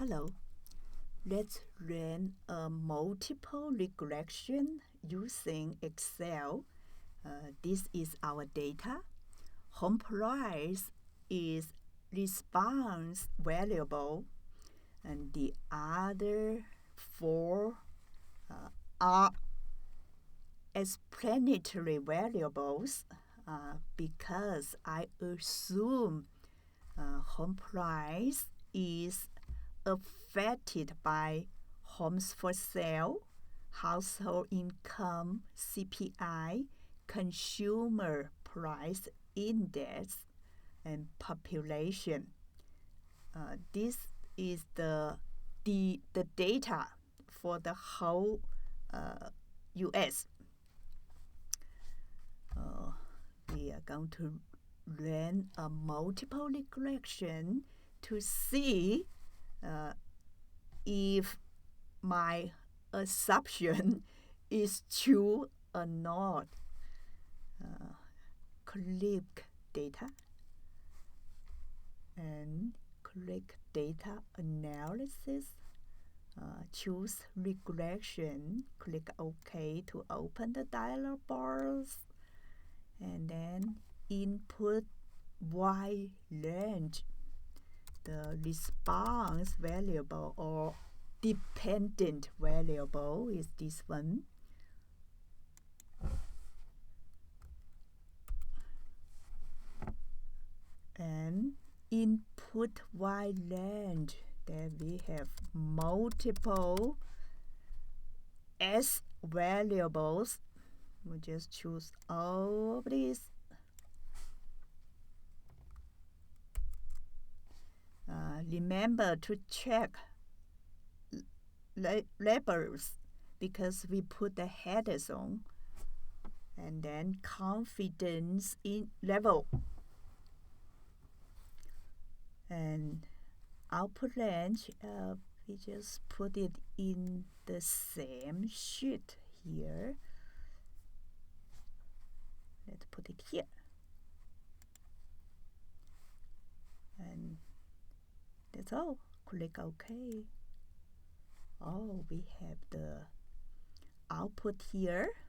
Hello, let's run a multiple regression using Excel. This is our data. Home price is response variable, and the other four are explanatory variables because I assume home price is affected by homes for sale, household income, CPI, consumer price index, and population. This is the data for the whole U.S. We are going to run a multiple regression to see if my assumption is true or not. Click data and click data analysis. Choose regression. Click OK to open the dialog box. And then input Y range. The response variable or dependent variable is this one. And input Y range. Then we have multiple S variables. We just choose all of these. Remember to check labels because we put the headers on, and then confidence in level, and output range. We just put it in the same sheet here. Let's put it here, and that's all. Click OK. Oh, we have the output here.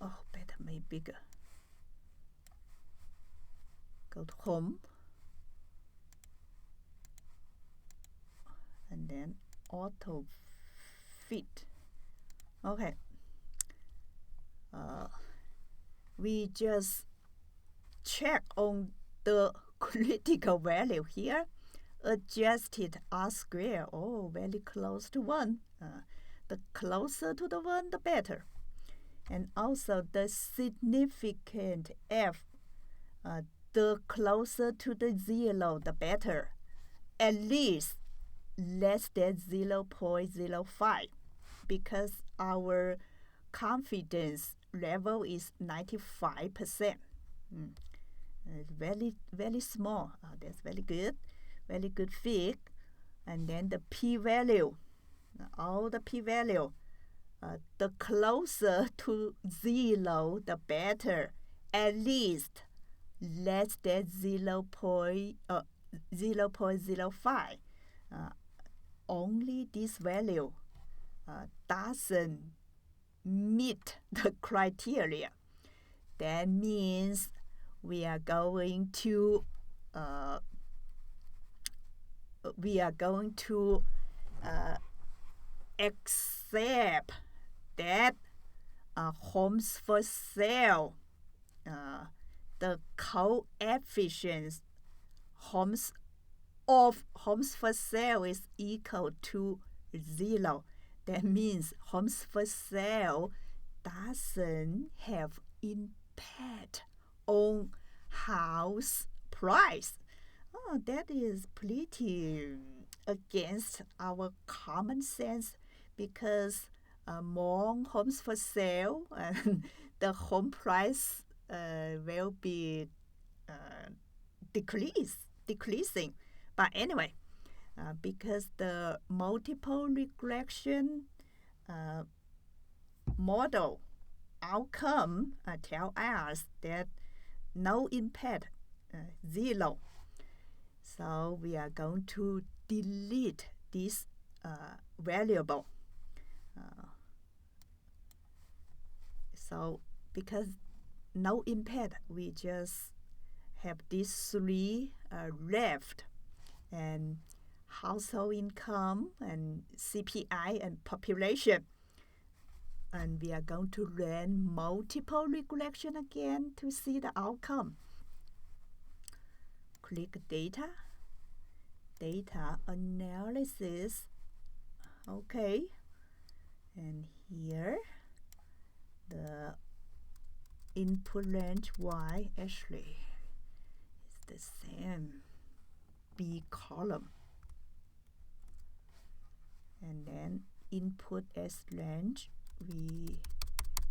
Oh, better make bigger. Go to home. And then auto fit. Okay. We just check on the critical value here. Adjusted R square. Oh, very close to 1. The closer to the 1, the better. And also the significant F. The closer to the 0, the better. At least less than 0.05 because our confidence level is 95%. It's very, very small. That's very good. Very good fit. And then the p-value. All the p-value. The closer to 0, the better. At least less than 0.05. Only this value doesn't meet the criteria. That means we are going to accept that homes for sale, the coefficient homes for sale is equal to 0. That means homes for sale doesn't have impact on house price. Oh, that is pretty against our common sense because more homes for sale and the home price will be decreasing. But anyway, because the multiple regression model outcome tell us that no impact, 0. So we are going to delete this variable. So because no impact, we just have these three left, and household income and CPI and population. And we are going to run multiple regression again to see the outcome. Click data, data analysis. Okay, and here the input range Y actually is the same, B column, and then input S range, we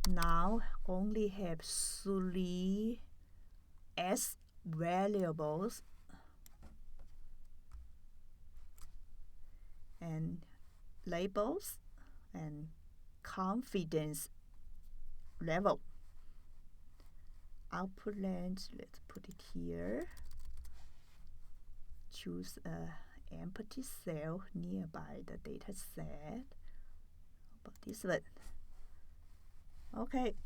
now only have 3 S variables, and labels and confidence level. Output range, let's put it here. Choose a empty cell nearby the data set. How about this one? Okay,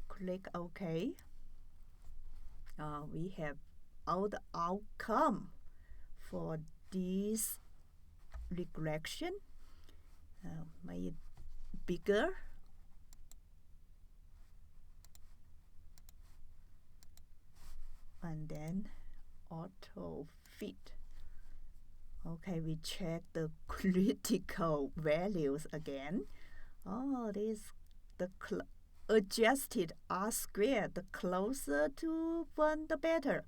click OK. We have all the outcome for this regression. Make it bigger. And then auto fit. Okay, we check the critical values again. Oh, the adjusted R squared, the closer to 1 the better.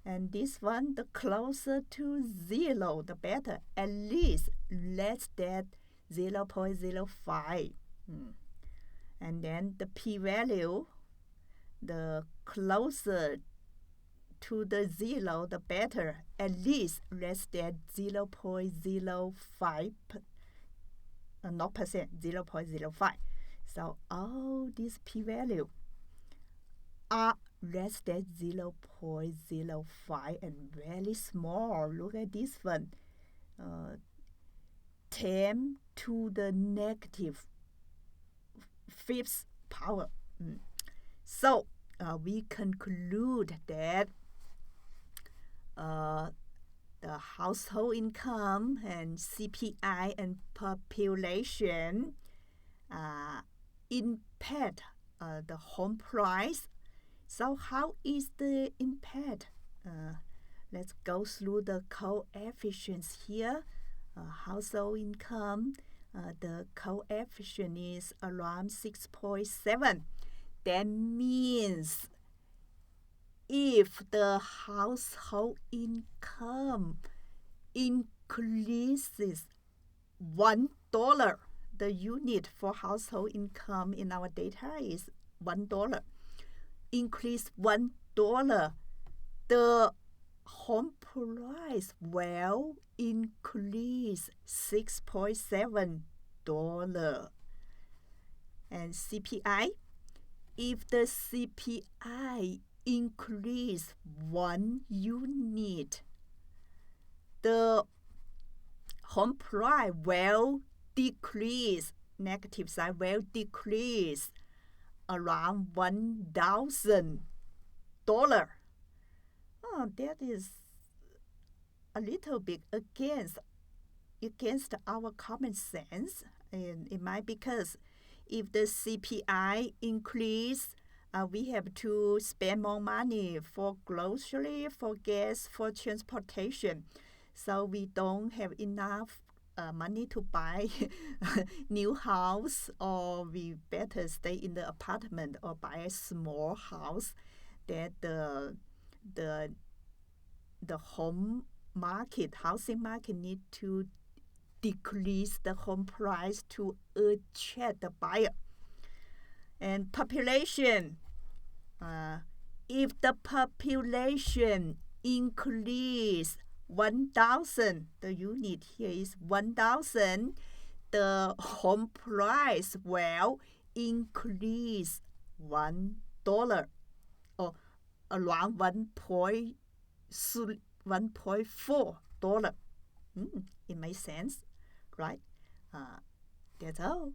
And this one, the closer to 0 the better, at least less than 0.05. And then the p-value, the closer to the 0 the better, at least less than 0.05, not percent, 0.05. So all these p-value are less than 0.05 and very small. Look at this one, 10 to the negative 5th power. So we conclude that the household income and CPI and population impact the home price. So how is the impact? Let's go through the coefficients here. Household income, the coefficient is around 6.7. That means if the household income increases $1, the unit for household income in our data is $1. Increase $1, the home price will increase $6.7. And CPI, if the CPI increase 1 unit, the home price will decrease, negative side will decrease around $1,000. Oh, that is a little bit against our common sense. And it might because if the CPI increase, we have to spend more money for grocery, for gas, for transportation. So we don't have enough money to buy new house, or we better stay in the apartment or buy a small house. That the home market, housing market need to decrease the home price to attract the buyer. And population, if the population increase 1,000, the unit here is 1,000, the home price will increase $1, or around 1.3 $1.4. It makes sense, right? That's all.